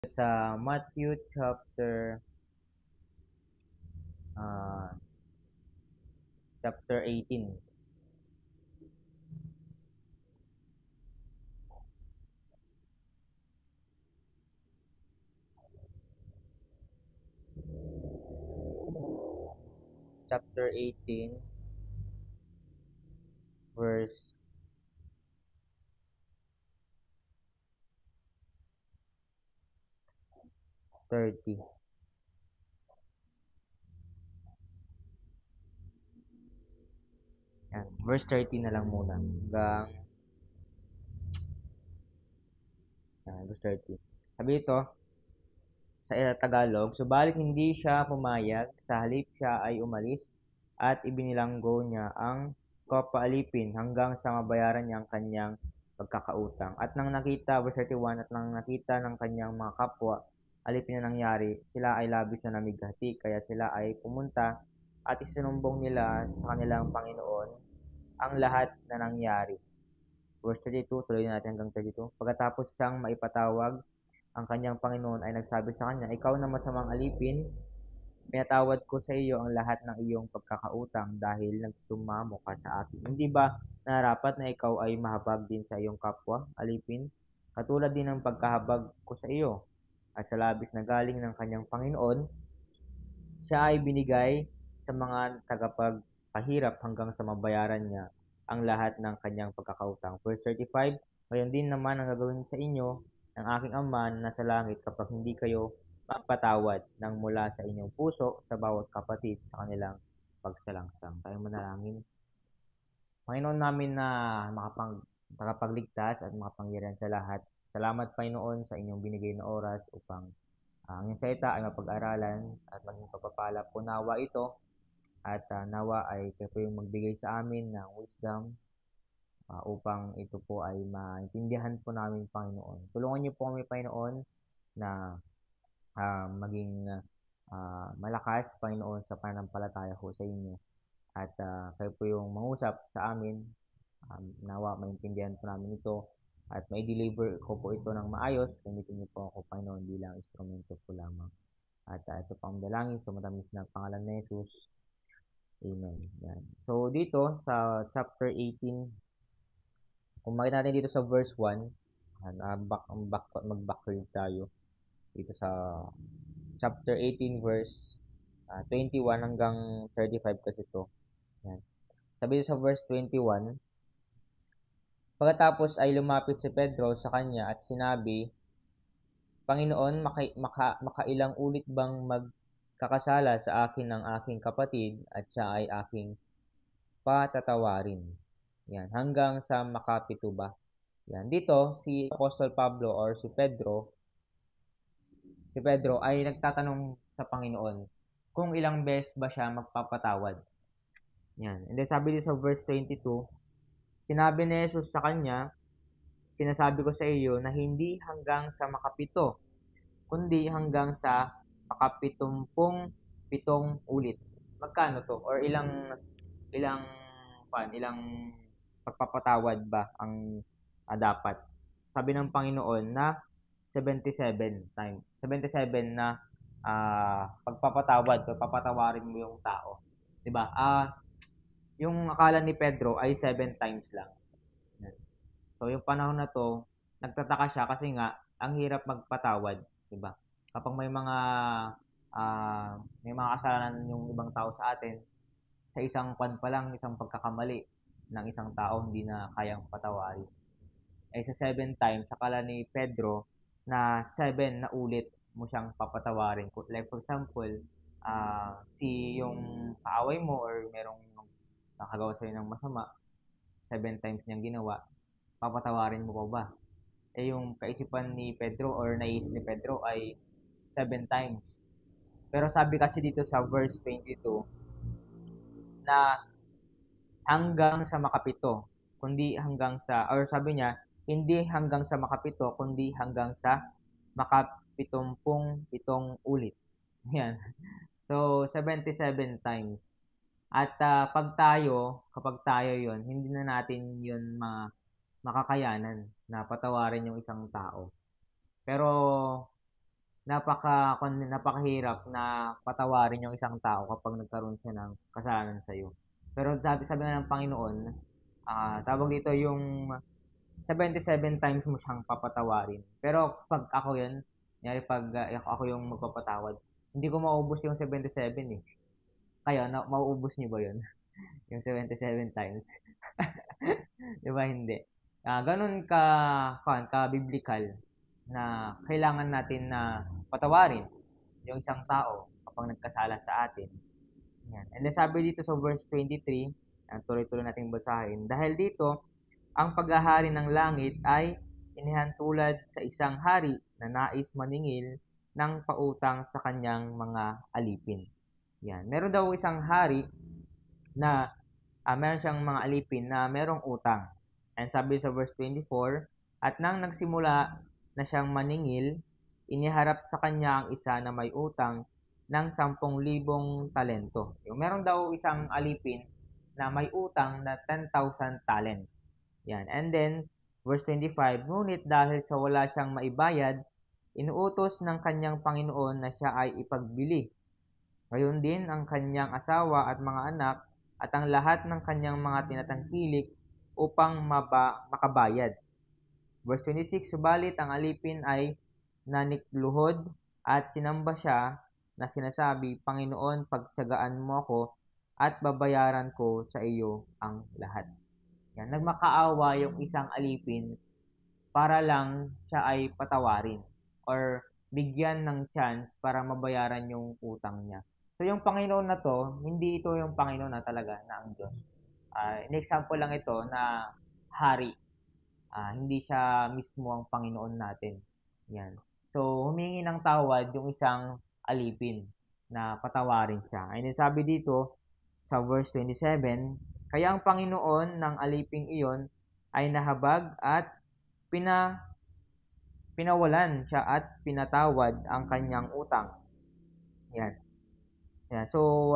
Sa Matthew uh, chapter 18. Chapter 18, verse 30. Yan. Verse 30 na lang muna. Verse 30. Sabi ito, sa Tagalog, subalit hindi siya pumayag, sa halip siya ay umalis at ibinilanggo niya ang kapaalipin hanggang sa mabayaran niya ang kanyang pagkakautang. At nang nakita, verse 31, at nang nakita ng kanyang mga kapwa, alipin na nangyari, sila ay labis na namigati, kaya sila ay pumunta at isinumbong nila sa kanilang Panginoon ang lahat na nangyari. Verse 32, tuloy natin hanggang 32. Pagkatapos siyang maipatawag, ang kanyang Panginoon ay nagsabi sa kanya, ikaw na masamang alipin, pinatawad ko sa iyo ang lahat ng iyong pagkakautang dahil nagsumamo ka sa akin. Hindi ba nararapat na ikaw ay mahabag din sa iyong kapwa, alipin? Katulad din ng pagkahabag ko sa iyo. At sa labis na galing ng kanyang Panginoon, siya ay binigay sa mga tagapagpahirap hanggang sa mabayaran niya ang lahat ng kanyang pagkakautang. Verse 35, ngayon din naman ang gagawin sa inyo ng aking Ama na nasa langit kapag hindi kayo magpatawad ng mula sa inyong puso sa bawat kapatid sa kanilang pagsalangsang. Tayong manalangin. Panginoon namin na makapagligtas at makapangyarihan sa lahat. Salamat Panginoon sa inyong binigay na oras upang ang inyong salita ay mapag-aralan at maging pagpapala po nawa ito at nawa ay kayo po yung magbigay sa amin ng wisdom upang ito po ay maintindihan po namin Panginoon. Tulungan niyo po kami Panginoon na maging malakas Panginoon sa pananampalataya ko sa inyo at kayo po yung mangusap sa amin nawa maintindihan po namin ito at mai-deliver ko po ito ng maayos. Gamitin niyo po ako Panginoon bilang instrumento po lamang. At ito pang dalangin sa matamis na pangalan ni Jesus. Amen. Yan. So, dito sa chapter 18, kung makita natin dito sa verse 1, mag-backread tayo dito sa chapter 18 verse 21 hanggang 35 kasi ito. Yan. Sabi dito sa verse 21, pagkatapos ay lumapit si Pedro sa kanya at sinabi, Panginoon, makailang ulit bang magkakasala sa akin ng aking kapatid at siya ay aking patatawarin? Yan, hanggang sa makapito ba? Yan, dito si Apostol Pablo or si Pedro ay nagtatanong sa Panginoon kung ilang beses ba siya magpapatawad. Yan. And then sabi dito sa verse 22, sinabi ni Jesus sa kanya, sinasabi ko sa iyo na hindi hanggang sa makapito, kundi hanggang sa makapitumpung pitong ulit. Magkano to? Or ilang ilang pagpapatawad ba ang dapat? Sabi ng Panginoon na 77 times. 77 na pagpapatawarin mo yung tao. 'Di ba? Yung akala ni Pedro ay 7 times lang. So yung panahon na to, nagtataka siya kasi nga ang hirap magpatawad, 'di ba? Kapag may mga kasalanan yung ibang tao sa atin, sa isang kwan pa lang, isang pagkakamali ng isang tao hindi na kayang patawarin. Ay sa 7 times, akala ni Pedro na 7 na ulit mo siyang papatawarin. Like for example, si yung kaaway mo or merong nakagawa sa'yo ng masama, 7 times niyang ginawa, papatawarin mo pa ba? Yung kaisipan ni Pedro or naisip ni Pedro ay 7 times. Pero sabi kasi dito sa verse 22 na hanggang sa makapito, kundi hanggang sa, or sabi niya, hindi hanggang sa makapito, kundi hanggang sa makapitumpung pitong ulit. Yan. So, 77 times. At kapag tayo yon hindi na natin yon makakayanan na patawarin yung isang tao. Pero napakahirap na patawarin yung isang tao kapag nagkaroon siya ng kasalanan sa iyo. Pero sabi nga ng Panginoon, tawag dito yung 77 times mo siyang papatawarin. Pero pag ako yun, kunyari pag ako yung magpapatawad, hindi ko maubos yung 77 eh. Kayo, mauubos niyo ba yun? Yung 77 times. Di ba hindi? Ganun ka biblical na kailangan natin na patawarin yung isang tao kapag nagkasala sa atin. Yan. And then sabi dito sa verse 23, tuloy-tuloy nating basahin. Dahil dito, ang paghahari ng langit ay inihantulad sa isang hari na nais maningil ng pautang sa kanyang mga alipin. Yan. Meron daw isang hari na meron siyang mga alipin na merong utang. And sabi sa verse 24, at nang nagsimula na siyang maningil, iniharap sa kanya ang isa na may utang ng 10,000 talento. Yung meron daw isang alipin na may utang na 10,000 talents. Yan. And then, verse 25, ngunit dahil sa wala siyang maibayad, inuutos ng kanyang Panginoon na siya ay ipagbili. Gayon din ang kanyang asawa at mga anak at ang lahat ng kanyang mga tinatangkilik upang makabayad. Verse 26, subalit ang alipin ay nanikluhod at sinamba siya na sinasabi, Panginoon, pagtiyagaan mo ako at babayaran ko sa iyo ang lahat. Yan, nagmakaawa yung isang alipin para lang siya ay patawarin or bigyan ng chance para mabayaran yung utang niya. So yung Panginoon na to, hindi ito yung Panginoon na talaga na ang Diyos. In-example lang ito na hari. Hindi siya mismo ang Panginoon natin. Yan. So humingi ng tawad yung isang alipin na patawarin siya. And then sabi dito sa verse 27, kaya ang Panginoon ng aliping iyon ay nahabag at pinawalan siya at pinatawad ang kanyang utang. Yan. Yan. So,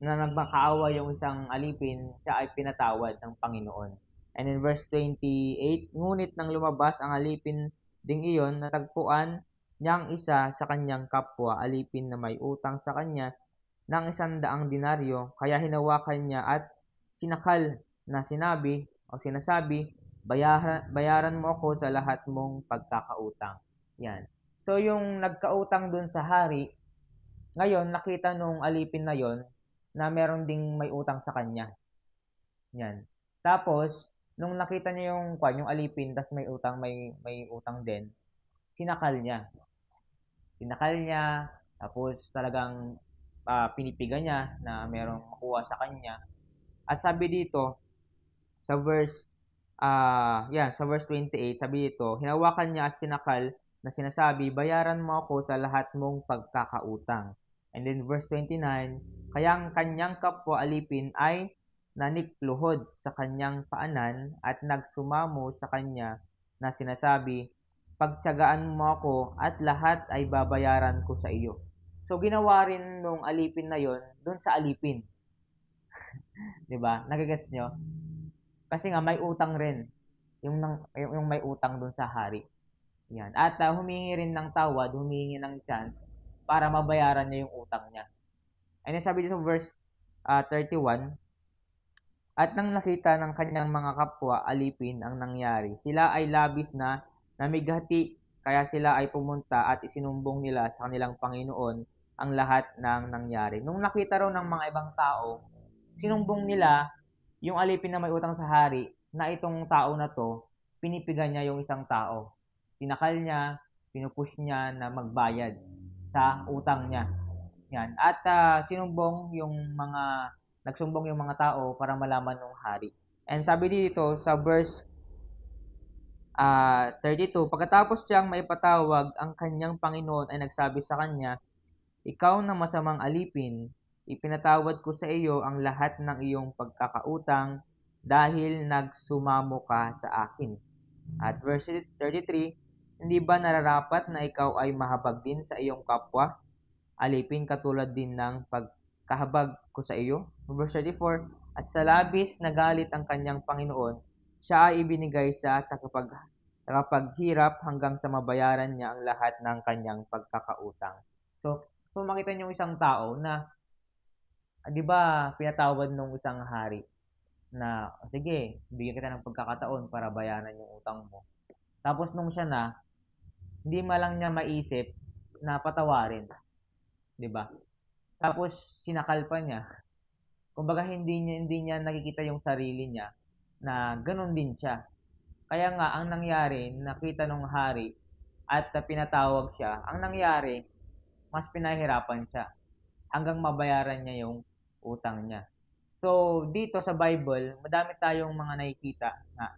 na nagmakaawa yung isang alipin, siya ay pinatawad ng Panginoon. And in verse 28, ngunit nang lumabas ang alipin ding iyon, natagpuan niyang isa sa kanyang kapwa, alipin na may utang sa kanya ng 100 denaryo, kaya hinawakan niya at sinakal na sinasabi, bayaran mo ako sa lahat mong pagkakautang. Yan. So, yung nagkautang dun sa hari, ngayon, nakita nung alipin na yon na meron ding may utang sa kanya. Yan. Tapos, nung nakita niya yung alipin, tas may utang din, sinakal niya. Tapos talagang pinipiga niya na merong makuha sa kanya. At sabi dito, sa verse sa verse 28, sabi dito, hinawakan niya at sinakal na sinasabi, bayaran mo ako sa lahat mong pagkakautang. And then verse 29, kaya ang kanyang kapwa alipin ay nanikluhod sa kanyang paanan at nagsumamo sa kanya na sinasabi, pagtiyagaan mo ako at lahat ay babayaran ko sa iyo. So ginawa rin nung alipin na yon doon sa alipin. 'Di ba? Nagagets nyo? Kasi nga may utang rin yung may utang doon sa hari. Yan. At humingi rin ng tawad, humingi ng chance para mabayaran niya yung utang niya. And sabi dito verse 31, at nang nakita ng kanyang mga kapwa alipin ang nangyari, sila ay labis na namigati, kaya sila ay pumunta at isinumbong nila sa kanilang Panginoon ang lahat ng nangyari. Nung nakita raw ng mga ibang tao, sinumbong nila yung alipin na may utang sa hari na itong tao na to, pinipiga niya yung isang tao. Sinakal niya, pinupush niya na magbayad sa utang niya. Yan. At nagsumbong yung mga tao para malaman ng hari. And sabi dito sa verse 32, pagkatapos siyang maipatawag, ang kanyang Panginoon ay nagsabi sa kanya, ikaw na masamang alipin, ipinatawad ko sa iyo ang lahat ng iyong pagkakautang dahil nagsumamo ka sa akin. At verse 33, hindi ba nararapat na ikaw ay mahabag din sa iyong kapwa? Alipin katulad din ng pagkahabag ko sa iyo. Verse 34, at sa labis na galit ang kanyang Panginoon, siya ay ibinigay sa nakapaghirap hanggang sa mabayaran niya ang lahat ng kanyang pagkakautang. So makita niyo yung isang tao na, 'di ba, pinatawad nung isang hari na, "O sige, bigyan kita ng pagkakataon para bayaran yung utang mo." Tapos nung siya na, hindi man lang niya maisip na patawarin, 'di ba? Tapos sinakal pa niya. Kumbaga hindi niya nakikita yung sarili niya na gano'n din siya. Kaya nga ang nangyari, nakita nung hari at pinatawag siya, ang nangyari, mas pinahirapan siya hanggang mabayaran niya yung utang niya. So, dito sa Bible, madami tayong mga nakikita na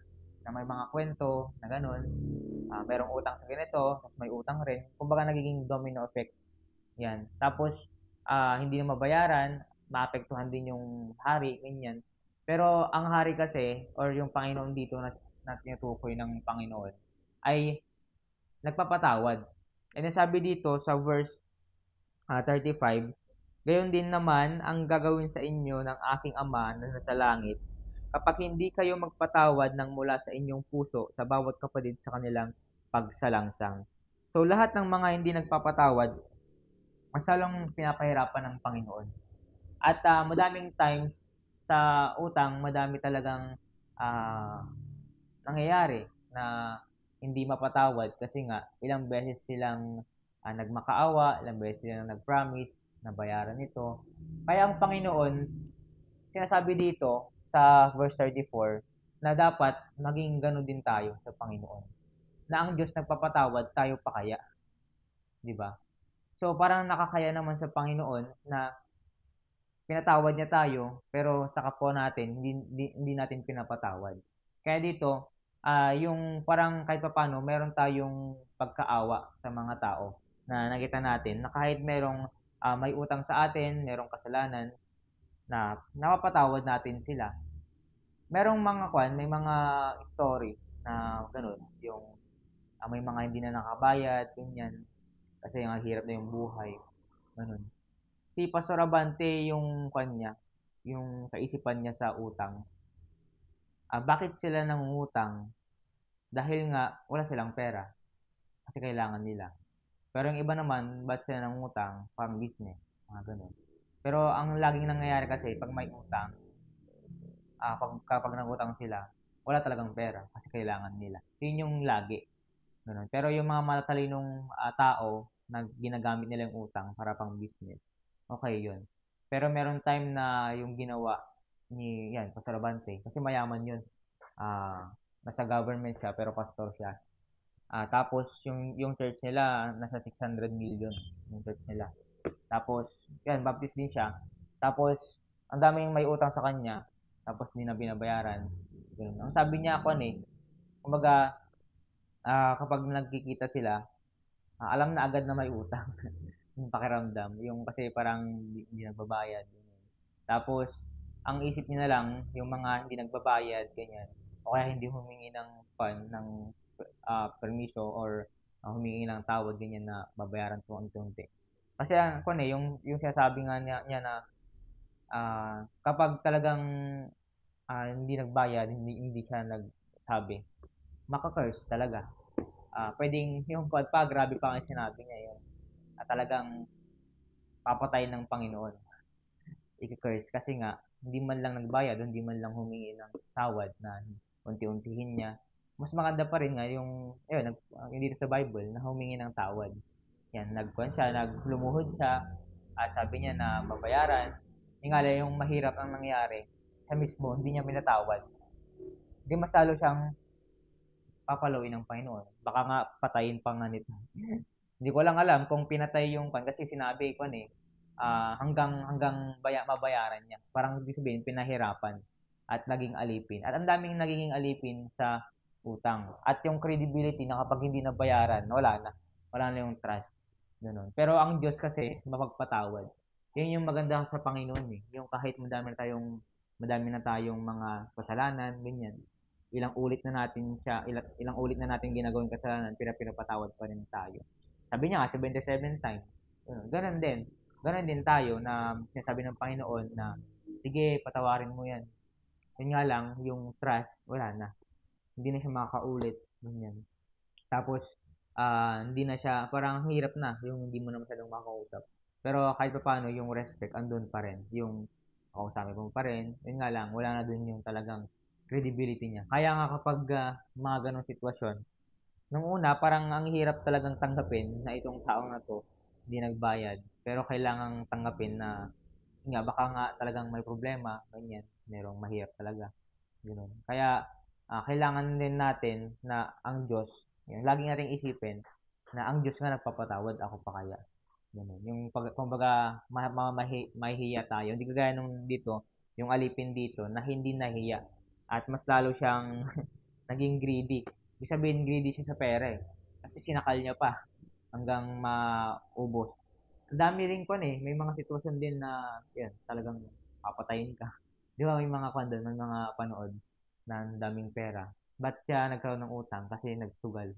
may mga kwento na gano'n, merong utang sa ganito, tapos may utang rin. Kumbaga nagiging domino effect 'yan. Tapos, hindi na mabayaran, maapektuhan din yung hari, ganyan. Pero ang hari kasi or yung Panginoon dito na tinutukoy ng Panginoon ay nagpapatawad. And then sabi dito sa verse 35, gayon din naman ang gagawin sa inyo ng aking Ama na nasa langit kapag hindi kayo magpatawad ng mula sa inyong puso sa bawat kapatid sa kanilang pagsalangsang. So lahat ng mga hindi nagpapatawad, mas lalong pinapahirapan ng Panginoon. At madaming times sa utang, madami talagang ah, nangyayari na hindi mapatawad kasi nga ilang beses silang nagmakaawa, ilang beses silang nag-promise na bayaran ito. Kaya ang Panginoon, sinasabi dito sa verse 34 na dapat maging gano'n din tayo sa Panginoon. Na ang Diyos nagpapatawad, tayo pa kaya, 'di ba? So parang nakakaya naman sa Panginoon na pinatawad niya tayo, pero sa kapwa natin, hindi natin pinapatawad. Kaya dito, yung parang kahit papaano, meron tayong pagkaawa sa mga tao na nakita natin na kahit merong may utang sa atin, merong kasalanan, na napapatawad natin sila. Merong mga may mga story na ganun, yung may mga hindi na nakabayad, ganyan, kasi ang hirap na yung buhay, ganun. Si Pastor Abante yung kanya, yung kaisipan niya sa utang. Bakit sila nangungutang? Dahil nga wala silang pera kasi kailangan nila. Pero yung iba naman, ba't sila nangungutang? Pang business, mga ganun. Pero ang laging nangyayari kasi pag may utang, kapag nangutang sila, wala talagang pera kasi kailangan nila. Yun yung lagi. Ganun. Pero yung mga matatalinong tao na ginagamit nila yung utang para pang business, okay yun. Pero meron time na yung ginawa ni, yan, Pastor Abante, kasi mayaman yun. Nasa government siya, pero pastor siya. Tapos, yung church nila, nasa 600 million, yung church nila. Tapos, yan, baptist din siya. Tapos, ang daming may utang sa kanya, tapos hindi na binabayaran. Ganun. Ang sabi niya ako kumbaga, kapag nagkikita sila, alam na agad na may utang. Yung pakiramdam, yung kasi parang hindi nagbabayad. Ganyan. Tapos, ang isip niya na lang, yung mga hindi nagbabayad, ganyan, o kaya hindi humingi ng ng permiso or humingi ng tawad, ganyan na babayaran ko unti-unti. Kasi yung sinasabi nga niya na kapag talagang hindi nagbayad, hindi siya nagsabi, maka-curse talaga. Pwedeng yung pa, grabe pa ang sinabi niya yun. Talagang papatay ng Panginoon. I-curse kasi nga hindi man lang nagbayad, hindi man lang humingi ng tawad na unti-untihin niya. Mas maganda pa rin nga yung yung dito sa Bible na humingi ng tawad. Yan, nagkuhan siya, naglumuhod siya at sabi niya na babayaran. Yung nga yung mahirap ang nangyari, siya mismo hindi niya pinatawad. Hindi masalo siyang papalawin ng Panginoon. Baka nga patayin pa nga nito. Hindi ko lang alam kung pinatay yung kasi sinabi ko hanggang mabayaran niya. Parang ibig sabihin pinahirapan at naging alipin. At ang daming naging alipin sa utang. At yung credibility na kapag hindi nabayaran, wala na. Wala na yung trust. Ganun. Pero ang Diyos kasi mapagpatawad. Yun yung maganda sa Panginoon eh. Yung kahit madami na tayong mga kasalanan, ganyan. Ilang ulit na natin ginagawin kasalanan, pinapatawad pa rin tayo. Sabi niya nga, 77 times. Ganun din. Ganun din tayo na sinasabi ng Panginoon na, sige, patawarin mo yan. Yun nga lang, yung trust, wala na. Hindi na siya makakaulit. Ganyan. Tapos, hindi na siya, parang hirap na, yung hindi mo na masyadong makausap. Pero kahit pa paano, yung respect, andun pa rin. Yung kausapin mo pa rin. Yun nga lang, wala na dun yung talagang credibility niya. Kaya nga kapag mga ganong sitwasyon, nung una, parang ang hirap talagang tanggapin na itong tao na to, hindi nagbayad. Pero kailangang tanggapin na, yun nga, baka nga talagang may problema, ganyan, merong mahirap talaga. Gano'n. Kaya, kailangan din natin na ang Diyos, yung lagi nating isipin na ang Diyos nga nagpapatawad, ako pa kaya. Gano'n. Yung kumbaga mahihiya tayo. Hindi kagaya nung dito, yung alipin dito na hindi nahiya at mas lalo siyang naging greedy. Ibig sabihin greedy siya sa pera eh. Kasi sinakal niya pa hanggang maubos. Ang dami rin ko eh. May mga sitwasyon din na yan, talagang papatayin ka. Di ba may mga kwan doon, may mga panood na ang daming pera. Ba't siya nagkaroon ng utang? Kasi nagsugal.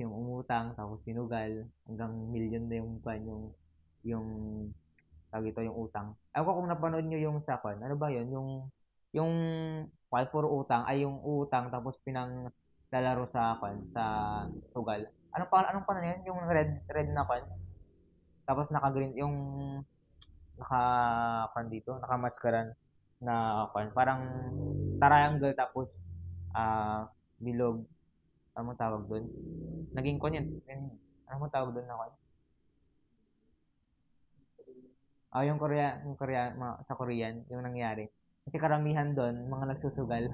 Yung umutang, tapos sinugal, hanggang million na yung kwan, yung tawag ito, yung utang. Ako kung napanood nyo yung sa kwan, ano ba yun? Yung file for utang, ay yung utang, tapos pinang lalaro sa kwan, sa sugal. Anong pa na yun? Yung red na kwan, tapos naka-green, yung naka dito, naka-maskaran na kwan, parang triangle tapos bilog, ano mo tawag doon? Naging kwan yun. Ano mo tawag doon na kwan? Yung Korea, sa Korean, yung nangyari. Kasi karamihan doon, mga nagsusugal.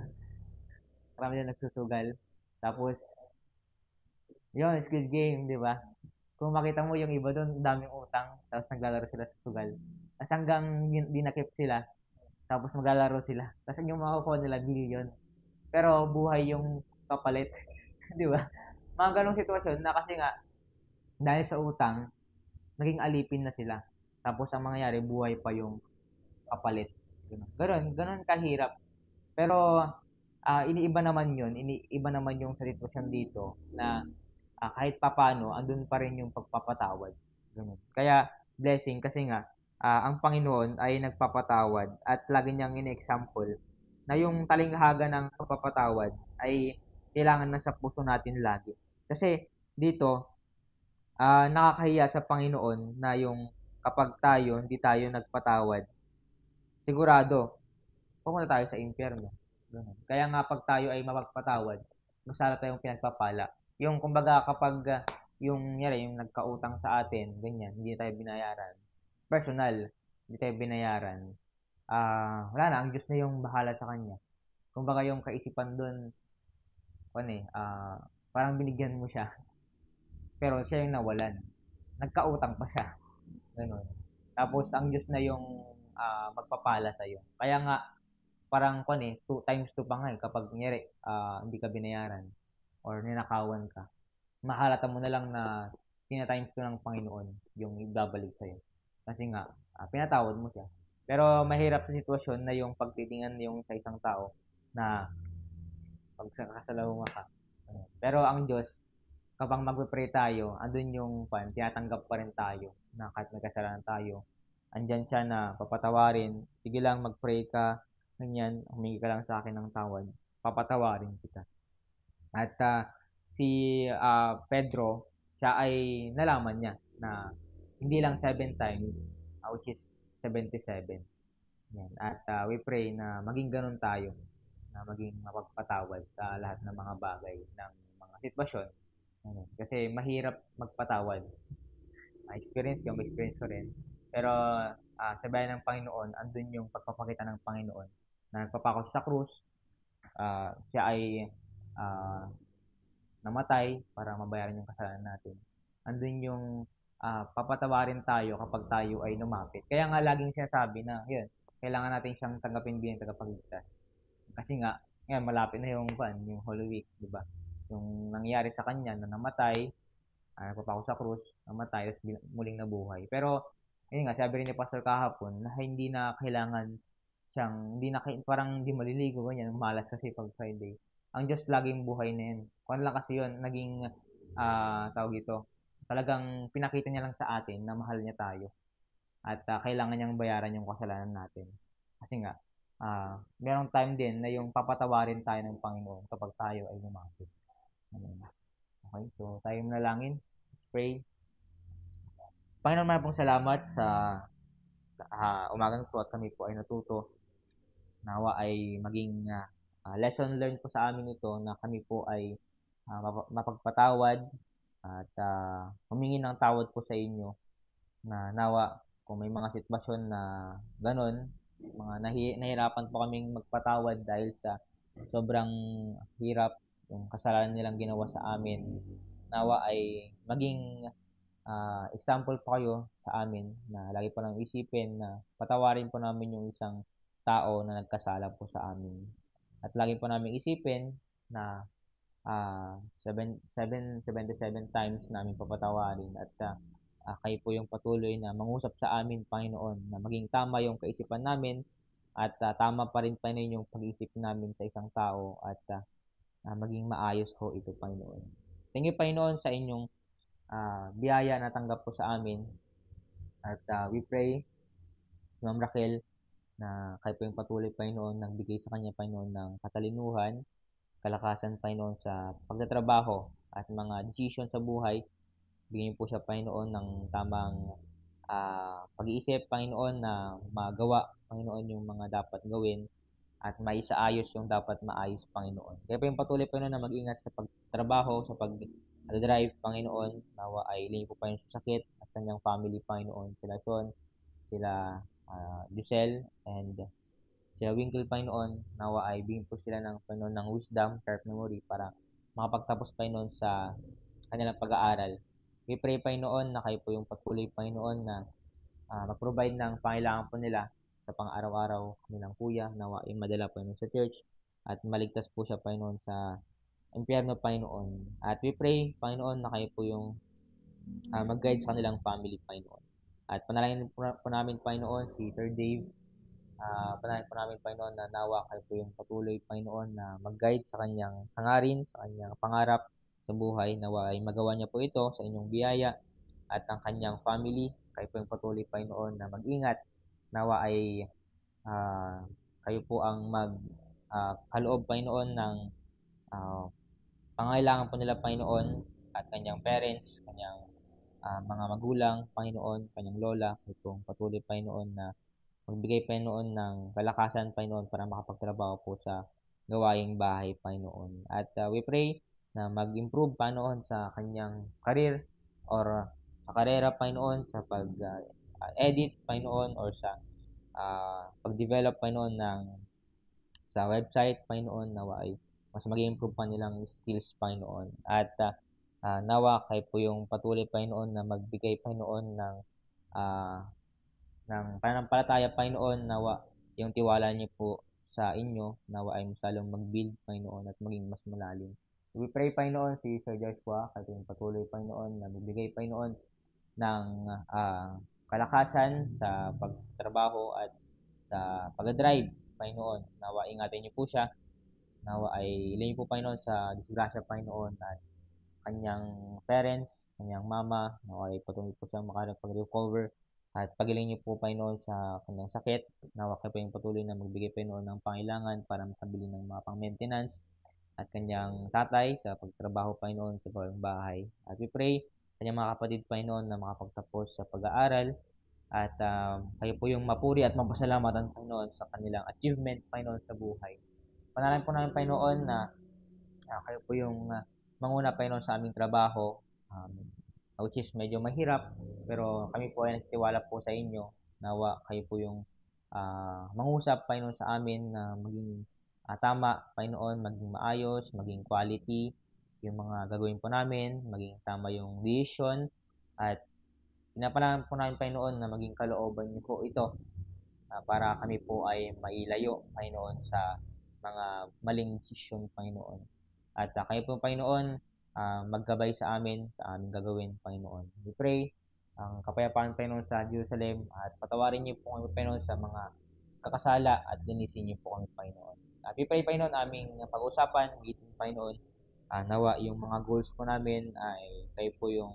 Karamihan nagsusugal. Tapos, yun, Squid Game, di ba? Kung makita mo yung iba doon, daming utang, tapos naglalaro sila sa sugal. Tapos hanggang dinakip sila, tapos maglalaro sila. Tapos yung makukuha nila, billion. Pero buhay yung kapalit. Di ba? Mga ganong sitwasyon na kasi nga, dahil sa utang, naging alipin na sila. Tapos ang mangyayari, buhay pa yung kapalit. Ganon kahirap. Pero iniiba naman yun, iniiba naman yung sa sitwasyon dito na kahit papano, andun pa rin yung pagpapatawad. Ganun. Kaya, blessing kasi nga, ang Panginoon ay nagpapatawad at lagi niyang in-example na yung talinghaga ng pagpapatawad ay kailangan nasa puso natin lagi. Kasi dito, nakakahiya sa Panginoon na yung kapag tayo, hindi tayo nagpatawad, sigurado, pupunta tayo sa impyerno. Ganun. Kaya nga pag tayo ay mapagpatawad, masala tayong pinagpapala. Yung kumbaga kapag yung nagkautang sa atin, ganyan, hindi tayo binayaran. Personal, hindi tayo binayaran. Wala na, ang Diyos na yung bahala sa kanya. Kumbaga yung kaisipan doon, parang binigyan mo siya, pero siya yung nawalan. Nagkautang pa siya. Ganun. Tapos ang Diyos na yung magpapala sa iyo. Kaya nga parang two times two pa nga kapag kunyari hindi ka binayaran or ninakawan ka. Mahalata mo na lang na times two ng Panginoon yung ibabalik sa iyo. Kasi nga pinatawad mo siya. Pero mahirap sa sitwasyon na yung pagtitingan yung sa isang tao na pagkakasalawa ka. Pero ang Diyos, kapag magpe-pray tayo, andun yung tinatanggap pa rin tayo na kahit may kasalanan tayo. Andyan siya na papatawarin. Sige lang, mag-pray ka, ganyan, humingi ka lang sa akin ng tawad. Papatawarin kita. At si Pedro, siya ay nalaman niya na hindi lang 7 times, which is 77. Yan. At we pray na maging ganun tayo, na maging mapagpatawad sa lahat ng mga bagay, ng mga sitwasyon. Kasi mahirap magpatawad. Experience ko, may experience ko rin. Pero sa bayan ng Panginoon, andun yung pagpapakita ng Panginoon na nagpapako sa krus, siya ay ah, namatay para mabayaran yung kasalanan natin. Andun yung papatawarin tayo kapag tayo ay lumapit. Kaya nga laging sinasabi na, yun, kailangan natin siyang tanggapin bilang tagapagligtas. Kasi nga, ngayon, malapit na yung Holy Week, di ba? Yung nangyari sa kanya na namatay, nagpapako sa krus, namatay, tapos muling nabuhay. Pero, yun nga, sabi rin ni Pastor kahapon, na hindi na kailangan hindi na, parang hindi maliligo, ganyan, malas kasi pag Friday. Ang Diyos laging buhay na yun. Kung lang kasi yun, naging, tawag ito, talagang pinakita niya lang sa atin na mahal niya tayo. At kailangan niyang bayaran yung kasalanan natin. Kasi nga, merong time din na yung papatawarin tayo ng Panginoon kapag tayo ay lumapit. Amen. Okay, so tayo manalangin. Let's pray. Panginoon, maraming pong salamat sa umagang po at kami po ay natuto. Nawa ay maging lesson learned po sa amin ito na kami po ay mapagpatawad at humingi ng tawad po sa inyo na nawa kung may mga sitwasyon na ganon, mga nahirapan po kaming magpatawad dahil sa sobrang hirap yung kasalanan nilang ginawa sa amin. Nawa ay maging example po kayo sa amin na lagi po namin isipin na patawarin po namin yung isang tao na nagkasala po sa amin. At lagi po namin isipin na 77 times namin papatawarin at kayo po yung patuloy na mangusap sa amin, Panginoon, na maging tama yung kaisipan namin at tama pa rin pa rin yung pag-isip namin sa isang tao at maging maayos ho ito, Panginoon. Thank you, Panginoon, sa inyong biyaya na tanggap po sa amin at we pray, Ma'am Raquel, na kayo po yung patuloy, Panginoon, nagbigay sa kanya, Panginoon, ng katalinuhan, kalakasan, Panginoon, sa pagtatrabaho at mga decision sa buhay. Bigyan po siya, Panginoon, ng tamang pag-iisip, Panginoon, na magawa, Panginoon, yung mga dapat gawin at maisaayos yung dapat maayos, Panginoon. Kaya po yung patuloy, Panginoon, na mag-ingat sa pagtrabaho, sa pag-drive, Panginoon. Nawa ay linig po pa yung sakit at kanyang family, Panginoon. Sila Sean, sila Giselle, and sila Winkle, Panginoon. Nawa ay bigyan po sila ng, Panginoon, ng wisdom, sharp memory para makapagtapos, Panginoon, sa kanilang pag-aaral. We pray, Panginoon, na kayo po yung patuloy, Panginoon, na mag-provide ng pangailangan po nila sa pang-araw-araw nilang kuya, nawa ay madala, Panginoon, sa church at maligtas po siya, Panginoon, sa impyerno, Panginoon. At we pray, Panginoon, na kayo po yung mag-guide sa kanilang family, Panginoon. At panalangin po namin, Panginoon, si Sir Dave. Panalangin po namin, Panginoon, na nawa kayo po yung patuloy, Panginoon, na mag-guide sa kanyang hangarin, sa kanyang pangarap sa buhay. Nawa ay magawa niya po ito sa inyong biyaya at ang kanyang family. Kayo po yung patuloy, Panginoon, na mag-ingat. Nawa ay kayo po ang kaloob, Panginoon, ng pangailangan po nila, Panginoon, at kanyang parents, kanyang mga magulang, Panginoon, kanyang lola. Kayo po patuloy, Panginoon, na magbigay, Panginoon, ng kalakasan, Panginoon, para makapagtrabaho po sa gawaing bahay, Panginoon. At we pray na mag-improve, Panginoon, sa kanyang career or sa karera, Panginoon, sa pag-edit, Panginoon, or sa pag-develop, Panginoon, sa website, Panginoon, nawa ay mas mag-improve pa nilang skills, Panginoon. At nawa kayo po yung patuloy, Panginoon, na magbigay, Panginoon, ng pananampalataya, Panginoon, nawa yung tiwala niyo po sa inyo, nawa ay masalong mag-build, Panginoon, at maging mas malalim. We pray, Panginoon, si Sir Joshua, kayo yung patuloy, Panginoon, na magbigay, Panginoon, ng kalakasan sa pagtrabaho at sa pag-drive, Panginoon. Nawa ingatan niyo po siya. Nawa ay ilay po, Panginoon, sa disgrasya, Panginoon, at kanyang parents, kanyang mama. Nawa ay patuloy po siyang makapag-recover at pagiling niyo po, Panginoon, sa kanyang sakit. Nawa kayo po yung patuloy na magbigay, Panginoon, ng pangailangan para makabili ng mga pang-maintenance at kanyang tatay sa pagtrabaho, Panginoon, sa bahay. At we pray kanyang mga kapatid, Panginoon, na makapagtapos sa pag-aaral at kayo po yung mapuri at mapasalamatan, Panginoon, sa kanilang achievement, Panginoon, sa buhay. Panalangin po namin, Panginoon, na kayo po yung manguna, Panginoon, sa aming trabaho, which is medyo mahirap, pero kami po ay nagtiwala po sa inyo. Nawa kayo po yung mangusap, Panginoon, sa amin na maging tama, Panginoon, maging maayos, maging quality yung mga gagawin po namin, maging tama yung decision, at pinapanalangin po namin, Panginoon, na maging kalooban niyo po ito para kami po ay mailayo, Panginoon, sa mga maling desisyon, Panginoon. At kayo po, Panginoon, maggabay sa amin, sa aming gagawin, Panginoon. We pray ang kapayapaan, Panginoon, sa Jerusalem at patawarin niyo po kami, Panginoon, sa mga kakasala at linisin niyo po kami, Panginoon. At we pray, Panginoon, aming pag-usapan, Panginoon, nawa yung mga goals po namin ay kayo po yung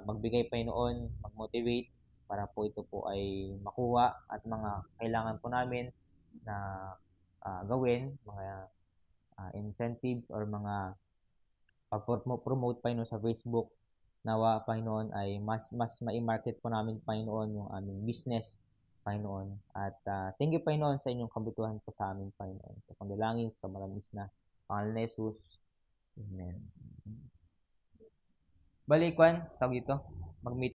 magbigay, Panginoon, mag-motivate para po ito po ay makuha at mga kailangan po namin na gawin, mga incentives or mga promote Panginoon sa Facebook. Nawa, Panginoon, ay mas mai-market po namin, Panginoon, yung aming business, Panginoon. At thank you, Panginoon, sa inyong kabutihan po sa amin, Panginoon. Sa pangalangin sa maramis na pangalan ni Jesus. Amen. Bali, Kwan, tawag ito. Mag-meet